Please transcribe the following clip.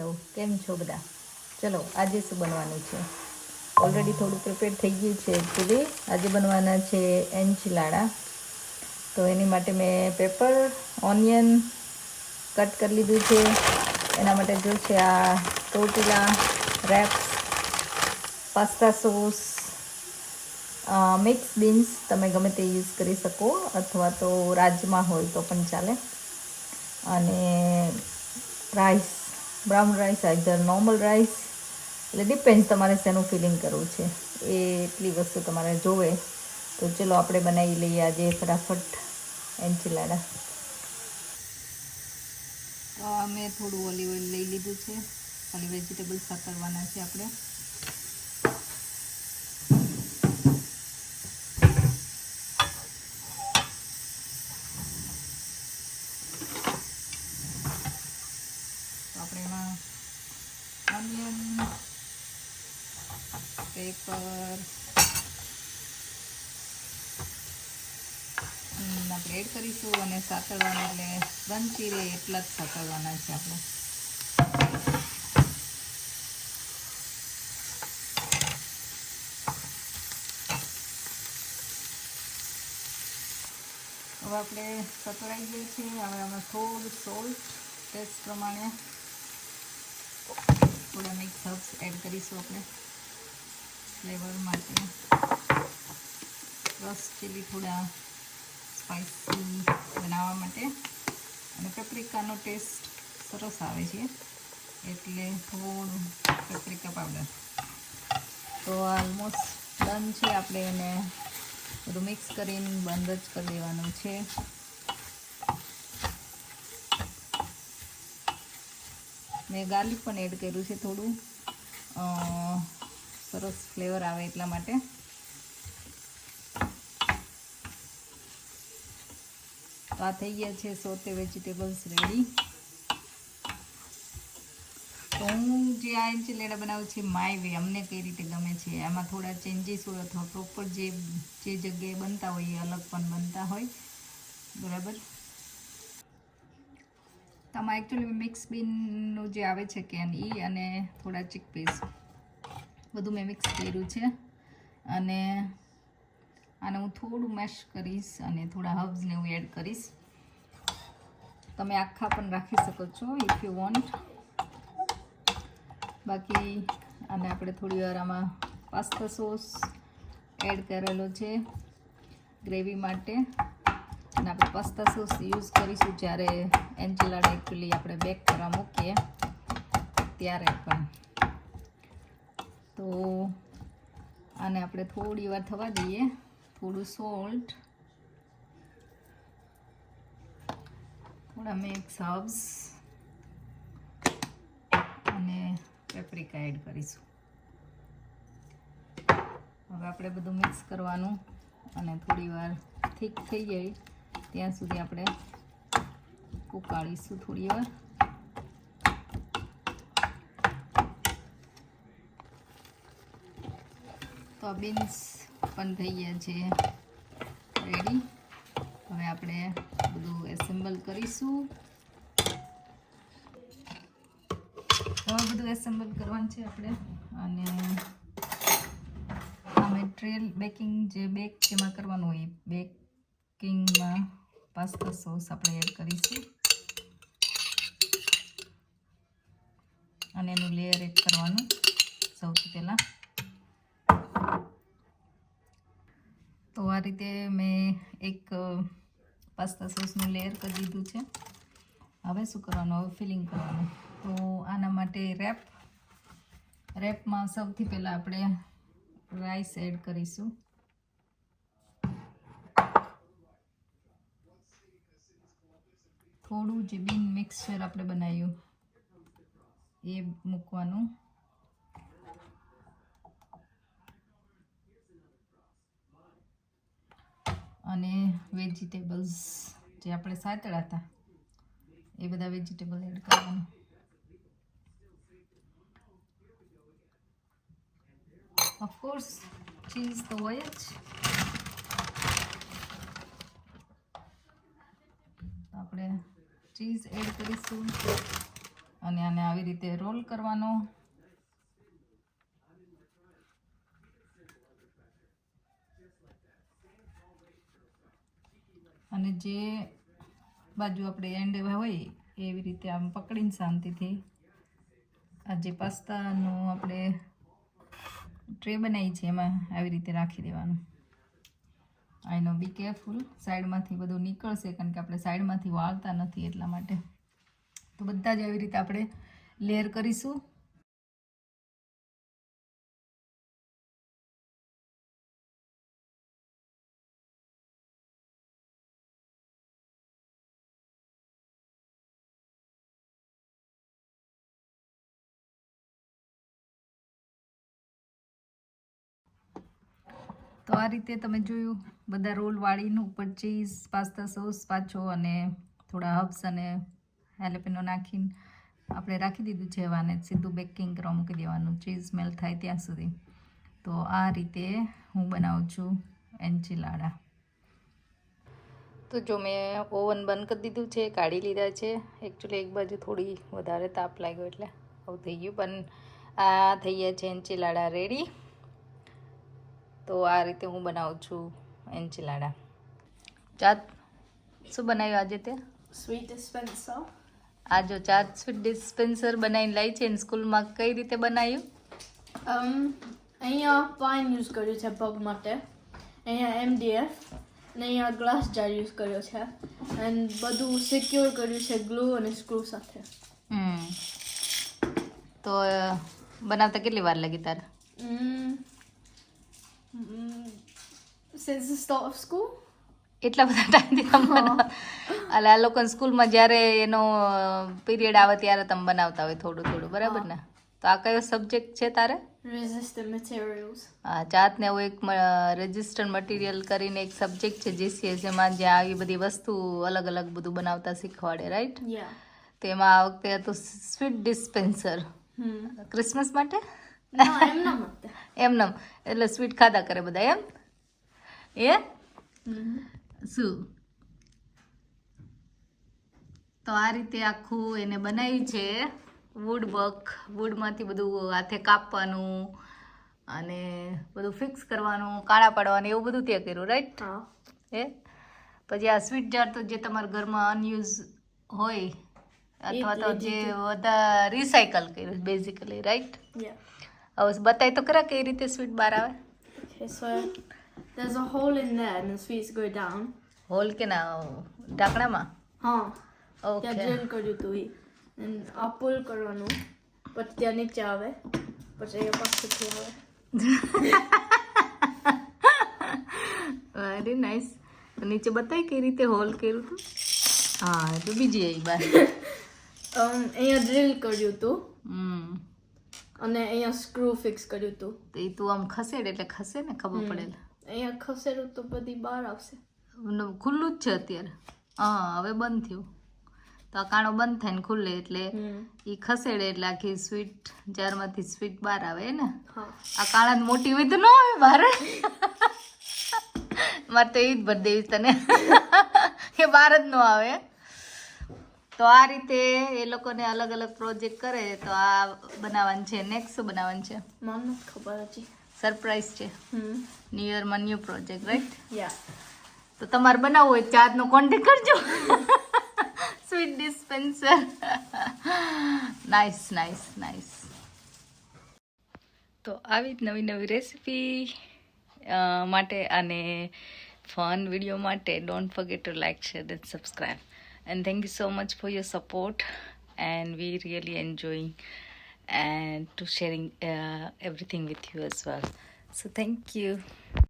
Hello, કેમ છો બધા? ચલો આજે શું બનવાનું છે? ઓલરેડી થોડું પ્રિપેર થઈ ગયું છે. એકચ્યુઅલી આજે બનવાના છે એન્ચિલાડા. તો એની માટે મેં પેપર, ઓનિયન કટ કરી લીધું છે. એના માટે જો છે આ tortilla wraps, pasta sauce, mix beans તમે ગમે તે યુઝ કરી શકો, અથવા તો રાજમા હોય તો પણ ચાલે. અને rice, brown rice, either normal rice, એટલે ડિપેન્ડ તમારે શેનું ફિલિંગ કરવું છે એ એટલી વસ્તુ તમારે જોવે. તો ચલો આપણે બનાવી લઈએ આજે ફટાફટ એન્ચિલાડા. તો મેં થોડું ઓલિવ ઓઇલ લઈ લીધું છે. ખાલી વેજીટેબલ્સ સાતરવાના છે આપણે. તો આપણે એમાં ઓનિયન, પેપર, આપણે એડ કરીશું અને સાતળવાના, એટલે ક્રન્ચી રહે એટલા જ સાતળવાના છે આપણે. હવે આપણે સતળાઈ ગયું છે. હવે આમાં થોડું સોલ્ટ ટેસ્ટ પ્રમાણે, થોડા મિક્સ હર્બ્સ એડ કરીશું આપણે ફ્લેવર માટે. રસ ચીલી થોડા સ્પાઇસી બનાવવા માટે, અને પેપ્રિકાનો ટેસ્ટ સરસ આવે છે એટલે થોડું પેપ્રિકા પાવડર. તો ઓલમોસ્ટ ડન છે. આપણે એને બધું મિક્સ કરીને બંધ જ કરી દેવાનું છે. મેં ગાર્લિક પણ એડ કર્યું છે થોડું, સરસ ફ્લેવર આવે એટલા માટે. તો આ થઈ ગયા છે સોતે વેજીટેબલ્સ રેડી. તો હું જે આ એન્ચિલાડા બનાવું છે માય વે, અમને કઈ રીતે ગમે છે, આમાં થોડા ચેન્જીસ હોય અથવા પ્રોપર જે જગ્યાએ બનતા હોય એ અલગ પણ બનતા હોય, બરાબર. તો આમાં એકચ્યુઅલી મિક્સ બીનનું જે આવે છે કેન, ઈ અને થોડા ચીકપીસ બધું મેં મિક્સ કર્યું છે. અને આને હું થોડું મેશ કરીશ અને થોડા હર્બ્સને હું એડ કરીશ. તમે આખા પણ રાખી શકો છો ઇફ યુ વોન્ટ. બાકી આને આપણે થોડી વાર આમાં પાસ્તા સોસ એડ કરેલો છે ગ્રેવી માટે. અને આપણે પાસ્તા સોસ યુઝ કરીશું જ્યારે એન્ચિલાડા એકચ્યુઅલી આપણે બેક કરવા મૂકીએ ત્યારે પણ. તો આને આપણે થોડી વાર થવા દઈએ. થોડું સોલ્ટ, થોડા મિક્સ હર્બ્સ અને પેપ્રિકા એડ કરીશું. હવે આપણે બધું મિક્સ કરવાનું અને થોડી વાર ઠીક થઈ જાય ત્યાં સુધી આપણે ઉકાળીશું થોડી વાર. તો આ બીન્સ પણ થઈ ગયા છે રેડી. હવે આપણે બધું એસેમ્બલ કરીશું. હવે બધું એસેમ્બલ કરવાનું છે આપણે. અને મટીરિયલ બેકિંગ જેમાં કરવાનું હોય બેકિંગમાં પાસ્તા સોસ આપણે એડ કરીશું અને એનું લેયર એડ કરવાનું સૌથી પહેલાં. તો આ રીતે મેં એક પાસ્તા સોસનું લેયર કરી દીધું છે. હવે શું કરવાનું? હવે ફિલિંગ કરવાનું. તો આના માટે રેપમાં સૌથી પહેલાં આપણે રાઈસ એડ કરીશું. થોડું જે બીન મિક્સચર આપણે બનાવ્યું એ મૂકવાનું. અને વેજીટેબલ્સ જે આપણે સાતળ્યા હતા એ બધા વેજીટેબલ એડ કરવાનું. ઓફકોર્સ ચીઝ તો હોય જ. આપણે ચીઝ એડ કરીશું. અને આને આવી રીતે રોલ કરવાનો. અને જે બાજુ આપણે એન્ડ હોય એવી રીતે આમ પકડીને શાંતિથી આ જે પાસ્તાનું આપણે ટ્રે બનાવી છે એમાં આવી રીતે રાખી દેવાનું. આનો બી કેરફુલ, સાઈડમાંથી બધું નીકળશે કારણ કે આપણે સાઈડમાંથી વાળતા નથી એટલા માટે. તો બધા જ આવી રીતે આપણે લેયર કરીશું. તો આ રીતે તમે જોયું બધા રોલ વાળીને ઉપર ચીઝ, પાસ્તા સોસ પાછો અને થોડા હર્બ્સ અને હેલેપેનો નાખીને આપણે રાખી દીધું છે. અને સીધું બેકિંગ કરવા મૂકી દેવાનું ચીઝ મેલ્ટ થાય ત્યાં સુધી. તો આ રીતે હું બનાવું છું એન્ચિલાડા. તો જો મેં ઓવન બંધ કરી દીધું છે, કાઢી લીધા છે. એકચ્યુઅલી એક બાજુ થોડી વધારે તાપ લાગ્યો એટલે આવું થઈ ગયું, પણ આ થઈ ગયા છે એન્ચિલાડા રેડી. તો આ રીતે હું બનાવું છું એન્ચિલાડા. ચાટ શું બનાવ્યું આજે તે? Sweet dispenser. આ જો ચાટ સ્વીટ ડિસ્પેન્સર બનાવીને લાવી છે. સ્કૂલમાં કઈ રીતે બનાવ્યું? અહીંયા પાઇન યુઝ કર્યું છે પગ માટે, અહીંયા MDF અને અહીંયા ગ્લાસ જાર યુઝ કર્યો છે અને બધું સિક્યોર કર્યું છે ગ્લુ અને સ્ક્રૂ સાથે. તો બનાવતા કેટલી વાર લાગી તારે? Since the start of school. એટલા બધા ટાઈમથી તમે બનાવો? એટલે આ લોકો સ્કૂલમાં જ્યારે એનો પીરિયડ આવે ત્યારે તમે બનાવતા હોય થોડું થોડું, બરાબર ને? તો આ કયો સબ્જેક્ટ છે તારે? Resistant materials. હા, ચાતને એવું એક રેઝિસ્ટન્ટ મટીરિયલ કરીને એક સબ્જેક્ટ છે GCS, એમાં જ્યાં આવી બધી વસ્તુ અલગ અલગ બધું બનાવતા શીખવાડે, રાઈટ? Yeah. તો એમાં આ વખતે હતું સ્વીટ ડિસ્પેન્સર. ક્રિસમસ માટે? ના, એમના માટે. એમનેમ એટલે સ્વીટ ખાધા કરે બધા એમ? એ શું? તો આ રીતે આખું એને બનાવ્યું છે વુડવર્ક. વુડમાંથી બધું હાથે કાપવાનું અને બધું ફિક્સ કરવાનું, કાણા પાડવાનું, એવું બધું ત્યાં કર્યું, રાઈટ? હા. એ પછી આ સ્વીટ જાર તો જે તમારા ઘરમાં અનયુઝ હોય અથવા તો જે બધા રિસાયકલ કર્યું બેઝિકલી, રાઈટ? Yeah. હવે બતાય તો ખરા કઈ રીતે સ્વીટ બહાર આવે? Okay, so there's a hole in there and the sweets go down. હોલ કે ના ઢાંકણામાં? હા. ઓકે. ત્યાં ડ્રિલ કર્યું હતું એ અને આ પુલ કરવાનું પછી ત્યાં નીચે આવે પછી એ પાછળથી આવે. Very nice. નીચે બતાય કઈ રીતે હોલ કર્યું હતું? હા, તો બીજી આવી બાર. અહીંયા ડ્રિલ કર્યું હતું અને અહીંયા સ્ક્રૂ ફિક્સ કર્યું હતું. તો એ તું આમ ખસેડ એટલે ખસે ને, ખબર પડે. અહીંયા ખસેડું તો બધી બહાર આવશે. ખુલ્લું જ છે અત્યારે. હા, હવે બંધ થયું. તો આ કાણો બંધ થાય ને ખુલ્લે એટલે એ ખસેડે એટલે આખી સ્વીટ જારમાંથી સ્વીટ બહાર આવે ને. હા. આ કાણા મોટી હોય તો ન આવે બહાર. મારે તો એવી જ ભરી દેવી તને કે બહાર જ ન આવે. તો આ રીતે એ લોકોને અલગ અલગ પ્રોજેક્ટ કરે. તો આ બનાવવાનું છે. નેક્સ્ટ શું બનાવવાનું છે? મને નથી ખબર હજી. સરપ્રાઈઝ છે. ન્યૂ યરમાં ન્યૂ પ્રોજેક્ટ, રાઈટ? યા. તો તમારે બનાવવું હોય ચાર્જનો કોન્ટેક્ટ કરજો. Sweet dispenser. Nice nice nice. તો આવી જ નવી નવી રેસિપી માટે અને ફન વિડીયો માટે don't forget to like, share and subscribe. And thank you so much for your support, and we really enjoying and to sharing everything with you as well. So thank you.